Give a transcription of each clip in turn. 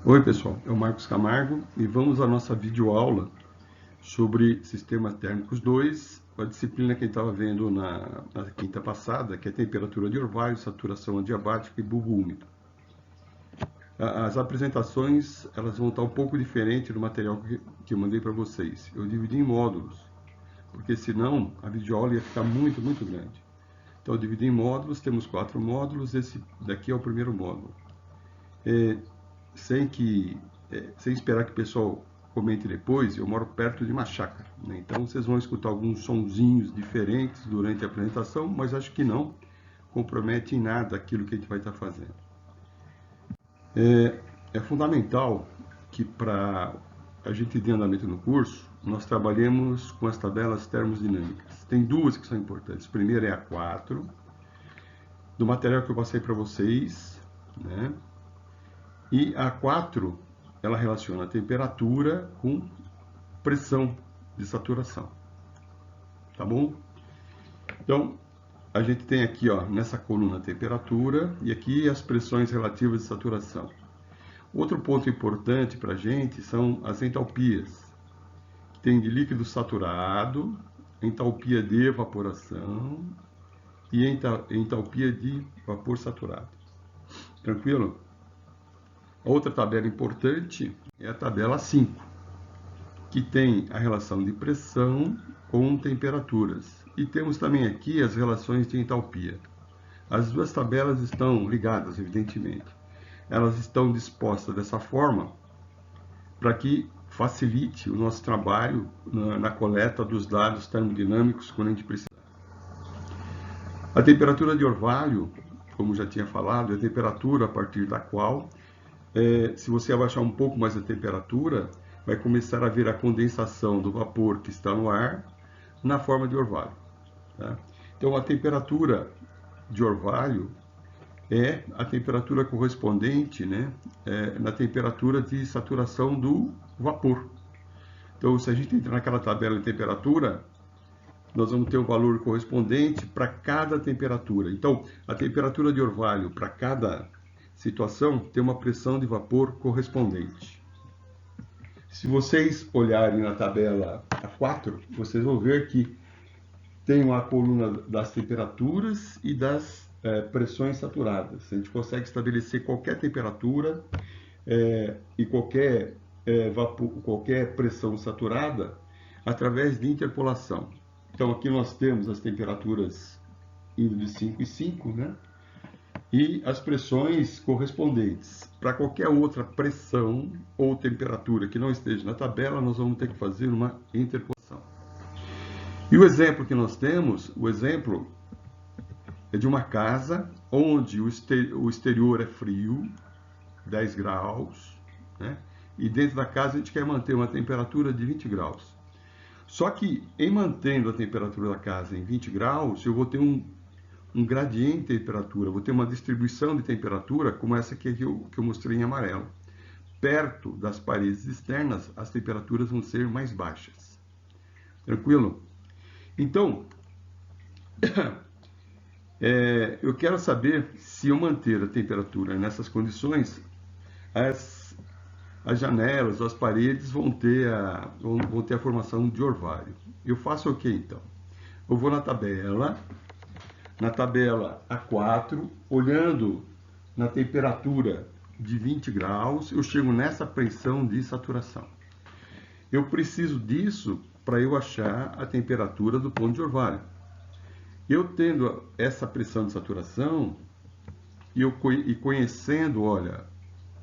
Oi pessoal, é o Marcos Camargo e vamos à nossa videoaula sobre sistemas térmicos 2, a disciplina que a gente estava vendo na quinta passada, que é temperatura de orvalho, saturação adiabática e bulbo úmido. As apresentações elas vão estar um pouco diferentes do material que eu mandei para vocês. Eu dividi em módulos, porque senão a videoaula ia ficar muito grande. Então eu dividi em módulos, temos 4 módulos, esse daqui é o primeiro módulo. Sem esperar que o pessoal comente depois, eu moro perto de uma chácara, né? Então vocês vão escutar alguns sonzinhos diferentes durante a apresentação, mas acho que não compromete em nada aquilo que a gente vai estar fazendo. É fundamental que para a gente ter andamento no curso, nós trabalhemos com as tabelas termodinâmicas. Tem duas que são importantes. A primeira é a 4, do material que eu passei para vocês, né? E a 4, ela relaciona a temperatura com pressão de saturação. Tá bom? Então, a gente tem aqui, ó, nessa coluna a temperatura e aqui as pressões relativas de saturação. Outro ponto importante para a gente são as entalpias. Tem de líquido saturado, entalpia de evaporação e entalpia de vapor saturado. Tranquilo? A outra tabela importante é a tabela 5, que tem a relação de pressão com temperaturas. E temos também aqui as relações de entalpia. As duas tabelas estão ligadas, evidentemente. Elas estão dispostas dessa forma para que facilite o nosso trabalho na coleta dos dados termodinâmicos quando a gente precisa. A temperatura de orvalho, como já tinha falado, é a temperatura a partir da qual, se você abaixar um pouco mais a temperatura, vai começar a haver a condensação do vapor que está no ar na forma de orvalho. Tá? Então, a temperatura de orvalho é a temperatura correspondente, né, na temperatura de saturação do vapor. Então, se a gente entrar naquela tabela de temperatura, nós vamos ter o valor correspondente para cada temperatura. Então, a temperatura de orvalho para cada situação tem uma pressão de vapor correspondente. Se vocês olharem na tabela 4, vocês vão ver que tem uma coluna das temperaturas e das pressões saturadas. A gente consegue estabelecer qualquer temperatura e qualquer pressão saturada através de interpolação. Então aqui nós temos as temperaturas indo de 5 em 5, né? E as pressões correspondentes. Para qualquer outra pressão ou temperatura que não esteja na tabela, nós vamos ter que fazer uma interpolação. E o exemplo que nós temos, o exemplo é de uma casa onde o exterior é frio, 10 graus, né? E dentro da casa a gente quer manter uma temperatura de 20 graus. Só que em mantendo a temperatura da casa em 20 graus, eu vou ter um gradiente de temperatura, vou ter uma distribuição de temperatura como essa que eu mostrei em amarelo. Perto das paredes externas, as temperaturas vão ser mais baixas. Tranquilo? Então, eu quero saber se eu manter a temperatura nessas condições, as janelas, as paredes vão ter a formação de orvalho. Eu faço o que então? Eu vou na tabela A4, olhando na temperatura de 20 graus, eu chego nessa pressão de saturação. Eu preciso disso para eu achar a temperatura do ponto de orvalho. Eu tendo essa pressão de saturação e conhecendo, olha,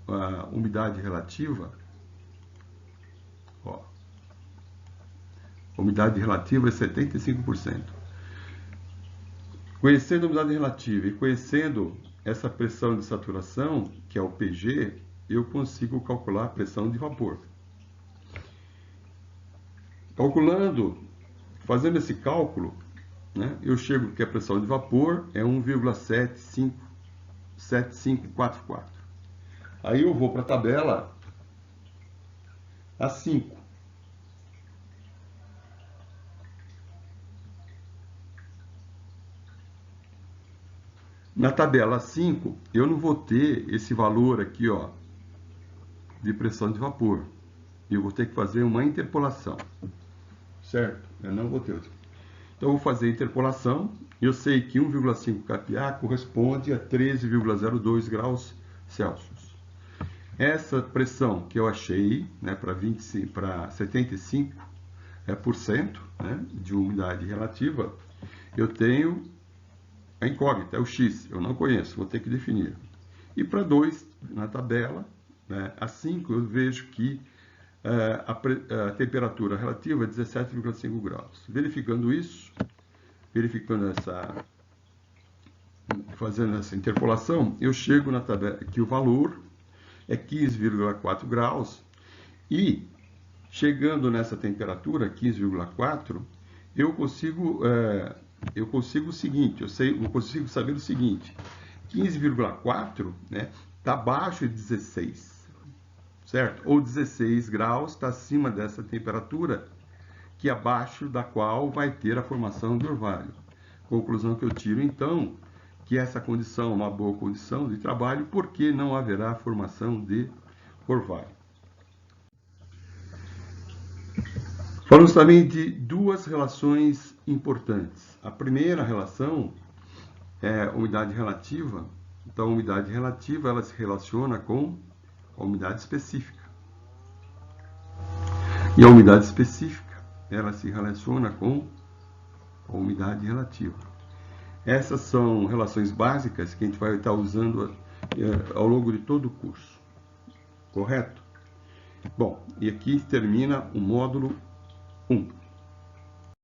a umidade relativa, ó, a umidade relativa é 75%. Conhecendo a umidade relativa e conhecendo essa pressão de saturação, que é o PG, eu consigo calcular a pressão de vapor. Calculando, fazendo esse cálculo, né, eu chego que a pressão de vapor é 1,7544. Aí eu vou para a tabela A5. Na tabela 5, eu não vou ter esse valor aqui, ó, de pressão de vapor. E eu vou ter que fazer uma interpolação, certo? Eu não vou ter. Então, eu vou fazer a interpolação. Eu sei que 1,5 kPa corresponde a 13,02 graus Celsius. Essa pressão que eu achei, né, para 75%, né, de umidade relativa, eu tenho a incógnita, é o X, eu não conheço, vou ter que definir. E para 2, na tabela, né, a 5, eu vejo que a temperatura relativa é 17,5 graus. Verificando isso, fazendo essa interpolação, eu chego na tabela que o valor é 15,4 graus e, chegando nessa temperatura, 15,4, eu consigo o seguinte, eu consigo saber o seguinte: 15,4, né, está abaixo de 16, certo? Ou 16 graus está acima dessa temperatura, que é abaixo da qual vai ter a formação de orvalho. Conclusão que eu tiro, então, que essa condição é uma boa condição de trabalho, porque não haverá formação de orvalho. Falamos também de duas relações importantes. A primeira relação é a umidade relativa. Então, a umidade relativa ela se relaciona com a umidade específica. E a umidade específica ela se relaciona com a umidade relativa. Essas são relações básicas que a gente vai estar usando ao longo de todo o curso. Correto? Bom, e aqui termina o módulo 1.